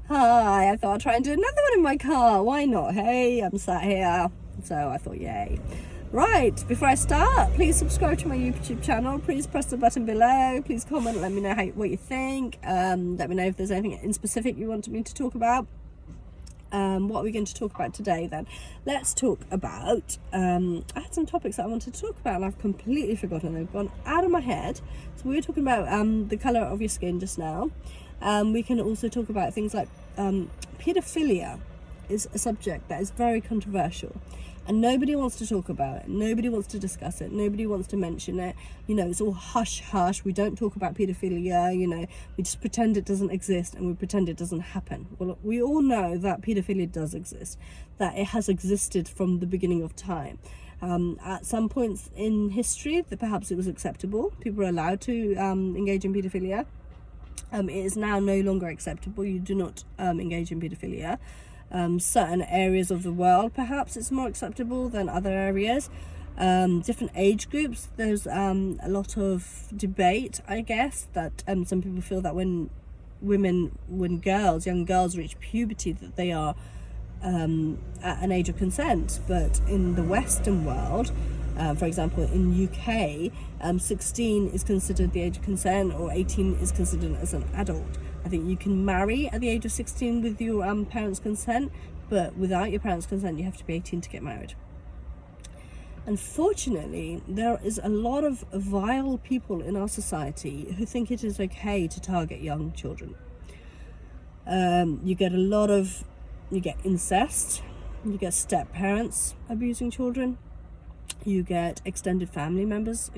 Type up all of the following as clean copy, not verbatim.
Hi, I thought I'd try and do another one in my car. Why not? Hey, I'm sat here. So I thought, yay. Right, before I start, please subscribe to my YouTube channel. Please press the button below. Please comment, let me know what you think. Let me know if there's anything in specific you want me to talk about. What are we going to talk about today then? Let's talk about, I had some topics that I wanted to talk about and I've completely forgotten. They've gone out of my head. So we were talking about the colour of your skin just now. We can also talk about things like paedophilia is a subject that is very controversial and nobody wants to talk about it, nobody wants to discuss it, nobody wants to mention it. You know, it's all hush hush. We don't talk about paedophilia, you know, we just pretend it doesn't exist and we pretend it doesn't happen. Well, we all know that paedophilia does exist, that it has existed from the beginning of time. At some points in history that perhaps it was acceptable, people were allowed to engage in paedophilia. It is now no longer acceptable. You do not engage in paedophilia. Certain areas of the world, perhaps it's more acceptable than other areas. Different age groups, there's a lot of debate, I guess, that some people feel that when young girls reach puberty, that they are at an age of consent. But in the Western world, for example, in UK, 16 is considered the age of consent, or 18 is considered as an adult. I think you can marry at the age of 16 with your parents' consent, but without your parents' consent, you have to be 18 to get married. Unfortunately, there is a lot of vile people in our society who think it is okay to target young children. You get incest, you get step parents abusing children, you get extended family members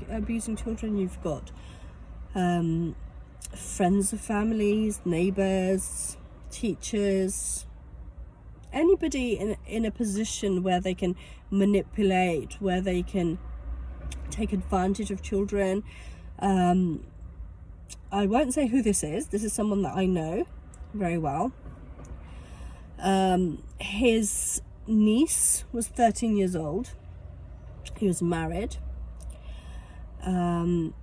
abusing children, you've got friends of families, neighbors, teachers, anybody in a position where they can manipulate, where they can take advantage of children. I won't say who this is. This is someone that I know very well. His niece was 13 years old. He was married. And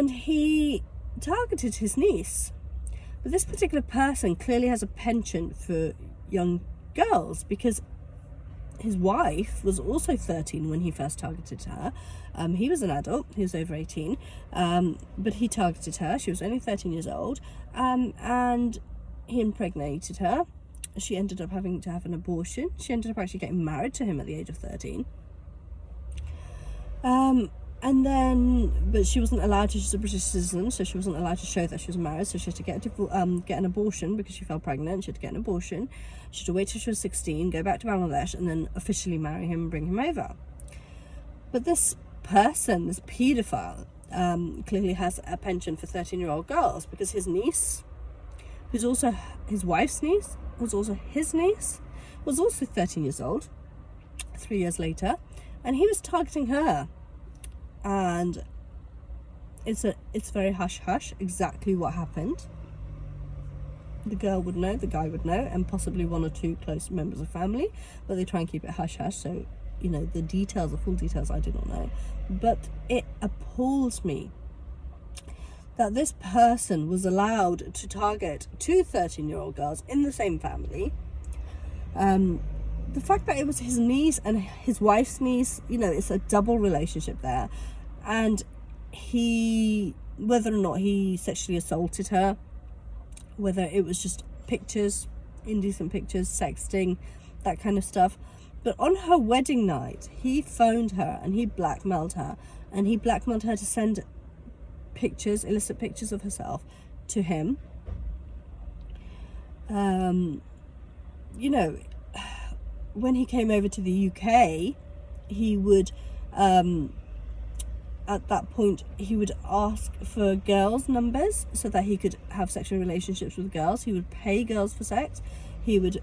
he targeted his niece. But this particular person clearly has a penchant for young girls, because his wife was also 13 when he first targeted her. He was an adult, he was over 18, but he targeted her. She was only 13 years old, and he impregnated her. She ended up having to have an abortion. She ended up actually getting married to him at the age of 13. But she wasn't allowed to, she's a British citizen, so she wasn't allowed to show that she was married, so she had to get an abortion because she fell pregnant. She had to get an abortion. She had to wait till she was 16, go back to Bangladesh, and then officially marry him and bring him over. But this person, this paedophile, clearly has a penchant for 13-year-old girls, because his niece, who's also his wife's niece, was also his niece, was also 13 years old, 3 years later, and he was targeting her. And it's very hush-hush exactly what happened. The girl would know, the guy would know, and possibly one or two close members of family, but they try and keep it hush-hush, so, you know, the full details I do not know. But it appalls me that this person was allowed to target two 13-year-old girls in the same family. The fact that it was his niece and his wife's niece, you know, it's a double relationship there. And whether or not he sexually assaulted her, whether it was just pictures, indecent pictures, sexting, that kind of stuff. But on her wedding night, he phoned her and he blackmailed her. And he blackmailed her to send pictures, illicit pictures of herself to him. You know, when he came over to the UK, he would, at that point, he would ask for girls' numbers so that he could have sexual relationships with girls. He would pay girls for sex. He would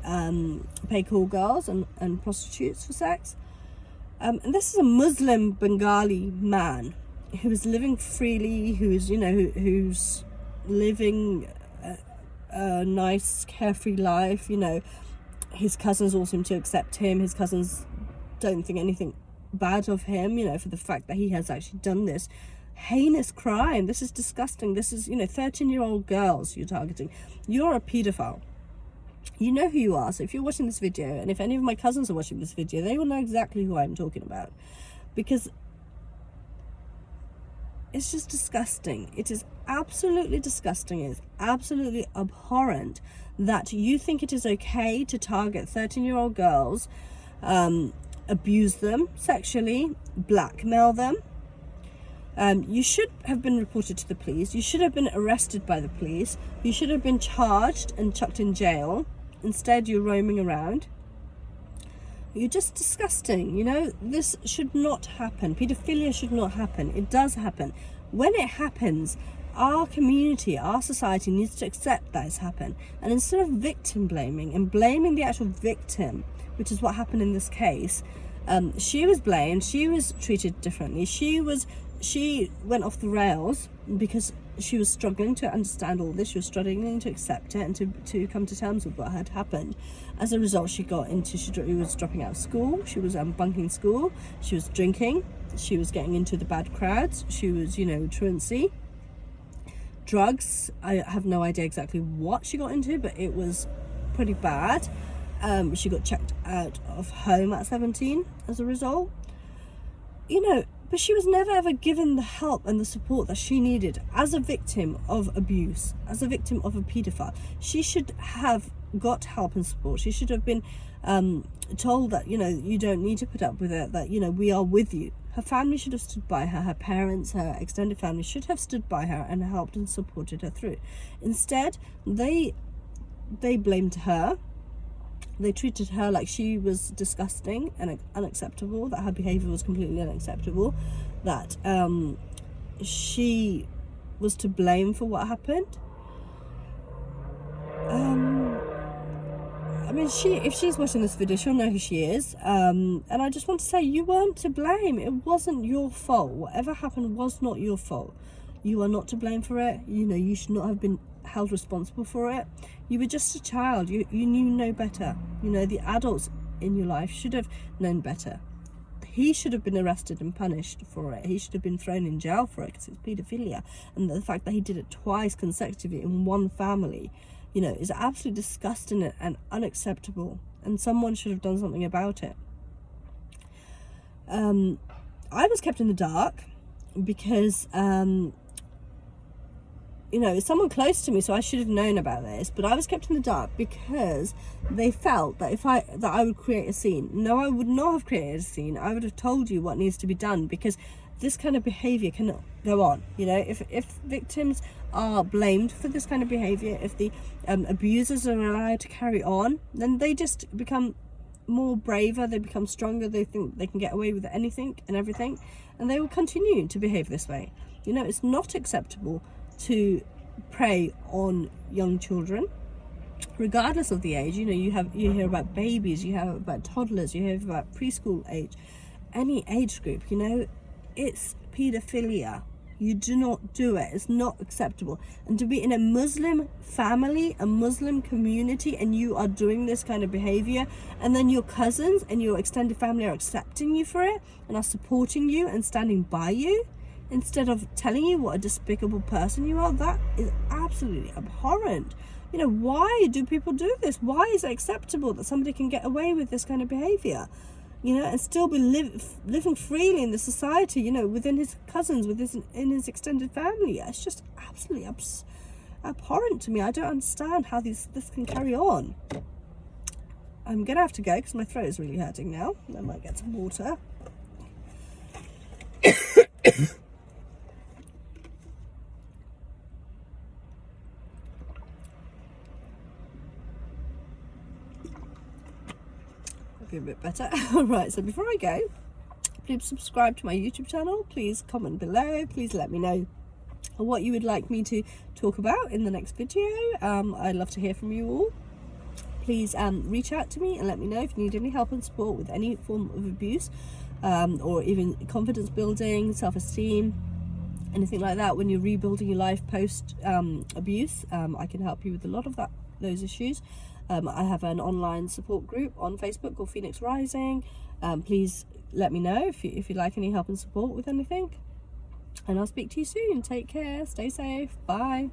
pay call girls and prostitutes for sex. And this is a Muslim Bengali man who is living freely, who's living a nice, carefree life, you know. His cousins all seem to accept him. His cousins don't think anything bad of him, you know, for the fact that he has actually done this heinous crime. This is disgusting. This is, 13-year-old girls you're targeting. You're a paedophile. You know who you are. So if you're watching this video, and if any of my cousins are watching this video, they will know exactly who I'm talking about, because it's just disgusting. It is absolutely disgusting. It's absolutely abhorrent that you think it is okay to target 13-year-old girls, abuse them sexually, blackmail them. You should have been reported to the police. You should have been arrested by the police. You should have been charged and chucked in jail. Instead, you're roaming around. You're just disgusting. This should not happen. Paedophilia should not happen. It does happen. When it happens, our community, our society needs to accept that it's happened. And instead of victim blaming and blaming the actual victim, which is what happened in this case, she was blamed. She was treated differently. She went off the rails because she was struggling to understand all this. She was struggling to accept it and to come to terms with what had happened. As a result, she was dropping out of school. She was bunking school. She was drinking. She was getting into the bad crowds. She was, truancy, drugs. I have no idea exactly what she got into, but it was pretty bad. She got checked out of home at 17 as a result. But she was never ever given the help and the support that she needed as a victim of abuse, as a victim of a paedophile. She should have got help and support. She should have been told that, you don't need to put up with it, that, we are with you. Her family should have stood by her. Her parents, her extended family should have stood by her and helped and supported her through. Instead, they blamed her. They treated her like she was disgusting and unacceptable, that her behavior was completely unacceptable, that she was to blame for what happened. If she's watching this video, she'll know who she is. And I just want to say, you weren't to blame. It wasn't your fault. Whatever happened was not your fault. You are not to blame for it. You should not have been held responsible for it. You were just a child. You knew no better. The adults in your life should have known better. He should have been arrested and punished for it. He should have been thrown in jail for it because it's paedophilia. And the fact that he did it twice consecutively in one family, is absolutely disgusting and unacceptable. And someone should have done something about it. I was kept in the dark because it's someone close to me, so I should have known about this, but I was kept in the dark because they felt that that I would create a scene. No, I would not have created a scene. I would have told you what needs to be done, because this kind of behavior cannot go on. If victims are blamed for this kind of behavior, if the abusers are allowed to carry on, then they just become more braver, they become stronger, they think they can get away with anything and everything, and they will continue to behave this way. It's not acceptable to prey on young children, regardless of the age. You hear about babies, you hear about toddlers, you hear about preschool age, any age group. It's paedophilia. You do not do it. It's not acceptable. And to be in a Muslim family, a Muslim community, and you are doing this kind of behavior, and then your cousins and your extended family are accepting you for it and are supporting you and standing by you, instead of telling you what a despicable person you are, that is absolutely abhorrent. Why do people do this? Why is it acceptable that somebody can get away with this kind of behavior, and still be living freely in the society, within his cousins, in his extended family? It's just absolutely abhorrent to me. I don't understand how this can carry on. I'm gonna have to go because my throat is really hurting now. I might get some water. Be a bit better. Right, so before I go, please subscribe to my YouTube channel. Please comment below. Please let me know what you would like me to talk about in the next video. I'd love to hear from you all. Please reach out to me and let me know if you need any help and support with any form of abuse, or even confidence building, self-esteem, anything like that. When you're rebuilding your life post abuse, I can help you with a lot of those issues. I have an online support group on Facebook called Phoenix Rising. Please let me know if you'd like any help and support with anything. And I'll speak to you soon. Take care. Stay safe. Bye.